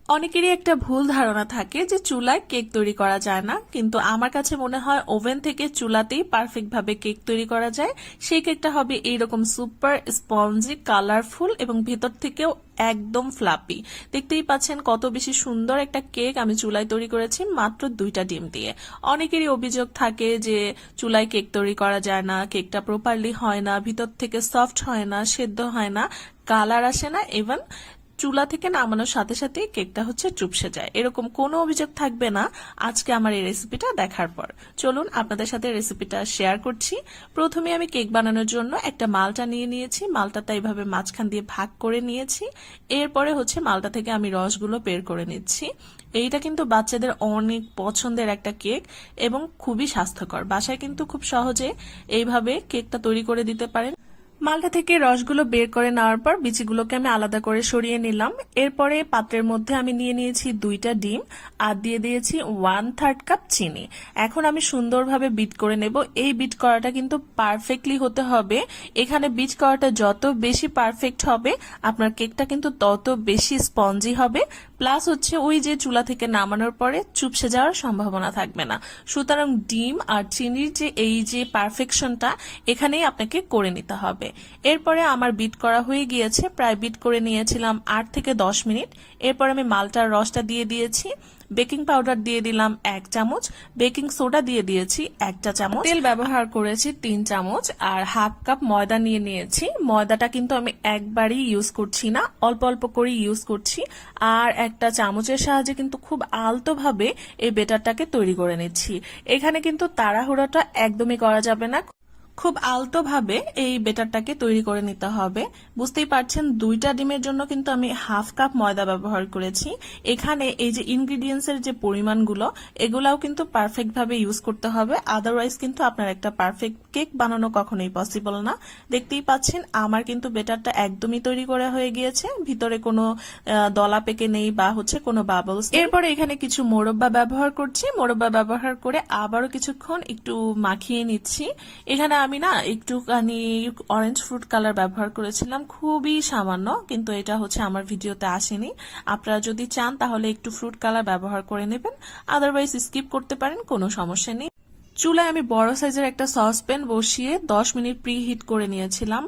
অনেকেরই একটা ভুল ধারণা থাকে যে চুলায় কেক তৈরি করা যায় না, কিন্তু আমার কাছে মনে হয় ওভেন থেকে চুলাতেই পারফেক্ট ভাবে কেক তৈরি করা যায়। সেই কেকটা হবে এইরকম সুপার স্পঞ্জি, কালারফুল এবং ভেতর থেকেও একদম ফ্লাপি। দেখতেই পাচ্ছেন কত বেশি সুন্দর একটা কেক আমি চুলায় তৈরি করেছি মাত্র 2টা ডিম দিয়ে। অনেকেরই অভিযোগ থাকে যে চুলায় কেক তৈরি করা যায় না, কেকটা প্রপারলি হয় না, ভিতর থেকে সফট হয় না, সেদ্ধ হয় না, কালার আসে না, ইভেন চুলা থেকে নামানোর সাথে সাথে কেকটা চুপসে যায়, এরকম কোনো অভিযোগ থাকবে না আজকে আমার এই রেসিপিটা দেখার পর। চলুন আপনাদের সাথে রেসিপিটা শেয়ার করছি। প্রথমে আমি কেক বানানোর জন্য একটা মালটা নিয়ে নিয়েছি, মালটাটা এইভাবে মাঝখান দিয়ে ভাগ করে নিয়েছি। এরপরে মালটা থেকে আমি রসগুলো বের করে নিচ্ছি। এইটা কিন্তু বাচ্চাদের অনেক পছন্দের একটা কেক এবং খুবই স্বাস্থ্যকর। বাসায় কিন্তু খুব সহজে এইভাবে কেকটা তৈরি করে দিতে পারেন। মালটা থেকে রসগুলো বের করে নেওয়ার পর বিচিগুলোকে আমি আলাদা করে সরিয়ে নিলাম। এরপরে পাত্রের মধ্যে আমি নিয়ে নিয়েছি 2টা ডিম আর দিয়ে দিয়েছি 1/3 কাপ চিনি। এখন আমি সুন্দরভাবে বিট করে নেব। এই বিট করাটা কিন্তু পারফেক্টলি হতে হবে। এখানে বিট করাটা যত বেশি পারফেক্ট হবে আপনার কেকটা কিন্তু তত বেশি স্পঞ্জি হবে, প্লাস ওই যে চুলা থেকে নামানোর পরে চুপসে যাওয়ার সম্ভাবনা থাকবে না। সুতরাং ডিম আর চিনির যে এই যে পারফেকশনটা এখানেই আপনাকে করে নিতে হবে। এরপরে আমার বিট করা হয়ে গিয়েছে, প্রায় বিট করে নিয়েছিলাম 8 থেকে 10 মিনিট। এরপর আমি মালটার রসটা দিয়ে দিয়েছি, বেকিং পাউডার দিয়ে দিলাম 1 চামচ, বেকিং সোডা দিয়ে দিয়েছি 1 চামচ, তেল ব্যবহার করেছি 3 চামচ আর হাফ কাপ ময়দা নিয়ে নিয়েছি। ময়দাটা কিন্তু আমি একবারই ইউজ করছি না, অল্প অল্প করে ইউজ করছি। আর একটা চামচের সাহায্যে কিন্তু খুব আলতো ভাবে এই বেটারটাকে তৈরি করে নিচ্ছি। এখানে কিন্তু তাড়াহুড়োটা একদমই করা যাবে না, খুব আলতো ভাবে এই বেটারটাকে তৈরি করে নিতে হবে। বুঝতেই পারছেন 2টা ডিমের জন্য কিন্তু আমি হাফ কাপ ময়দা ব্যবহার করেছি। এখানে এই যে ইনগ্রিডিয়েন্টস এর যে পরিমাণগুলো এগুলাও কিন্তু পারফেক্ট ভাবে ইউজ করতে হবে, আদারওয়াইজ কিন্তু আপনার একটা পারফেক্ট কেক বানানো কখনোই পসিবল না। দেখতেই পাচ্ছেন আমার কিন্তু বেটারটা একদমই তৈরি করা হয়ে গিয়েছে, ভিতরে কোনো দলা পেকে নেই বা কোনো বাবলস। এরপরে এখানে কিছু মোরব্বা ব্যবহার করছি, মোরব্বা ব্যবহার করে আবারও কিছুক্ষণ একটু মাখিয়ে নিচ্ছি। এখানে আমি না একটুখানি অরেঞ্জ ফ্রুট কালার ব্যবহার করেছিলাম, খুবই সামান্য, কিন্তু এটা আমার ভিডিওতে আসেনি। আপনারা যদি চান তাহলে একটু ফ্রুট কালার ব্যবহার করে নেবেন, আদারওয়াইজ স্কিপ করতে পারেন, কোনো সমস্যা নেই। চুলায় আমি বড় সাইজের একটা সসপ্যান বসিয়ে 10 মিনিট প্রি হিট করে নিয়েছিলাম।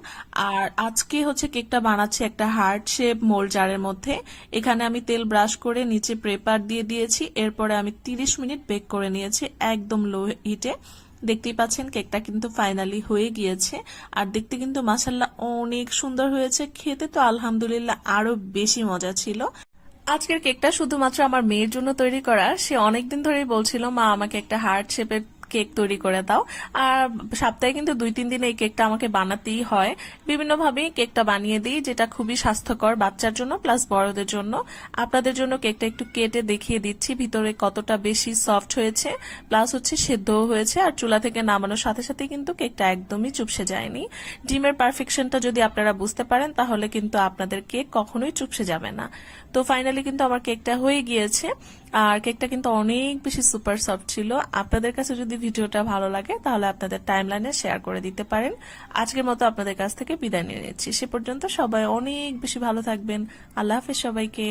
আর আজকে কেকটা বানাচ্ছি একটা হার্ট শেপ মোল্ড জারের মধ্যে। এখানে আমি তেল ব্রাশ করে নিচে পেপার দিয়ে দিয়েছি। এরপরে আমি 30 মিনিট বেক করে নিয়েছি একদম লো হিটে। দেখতেই পাচ্ছেন কেকটা কিন্তু ফাইনালি হয়ে গিয়েছে, আর দেখতে কিন্তু মাশাআল্লাহ অনেক সুন্দর হয়েছে, খেতে তো আলহামদুলিল্লাহ আরো বেশি মজা ছিল। আজকের কেকটা শুধুমাত্র আমার মেয়ের জন্য তৈরি করা। সে অনেকদিন ধরেই বলছিল মা আমাকে একটা হার্ট শেপের কেক তৈরি করে দাও। আর সপ্তাহে কিন্তু 2-3 দিন এই কেকটা আমাকে বানাতেই হয়। বিভিন্নভাবে কেকটা বানিয়ে দিই, যেটা খুবই স্বাস্থ্যকর বাচ্চার জন্য প্লাস বড়দের জন্য। আপনাদের জন্য কেকটা একটু কেটে দেখিয়ে দিচ্ছি ভিতরে কতটা বেশি সফট হয়েছে, প্লাস সেদ্ধও হয়েছে। আর চুলা থেকে নামানোর সাথে সাথে কিন্তু কেকটা একদমই চুপসে যায়নি। ডিমের পারফেকশনটা যদি আপনারা বুঝতে পারেন তাহলে কিন্তু আপনাদের কেক কখনোই চুপসে যাবে না। তো ফাইনালি কিন্তু আমার কেকটা হয়ে গিয়েছে, আর কেকটা কিন্তু অনেক বেশি সুপার সফট ছিল। আপনাদের কাছে যদি ভিডিওটা ভালো লাগে তাহলে আপনাদের টাইমলাইনে শেয়ার করে দিতে পারেন। আজকের মতো আপনাদের কাছ থেকে বিদায় নিয়ে নিচ্ছি। সে পর্যন্ত সবাই অনেক বেশি ভালো থাকবেন। আল্লাহ হাফেজ সবাইকে।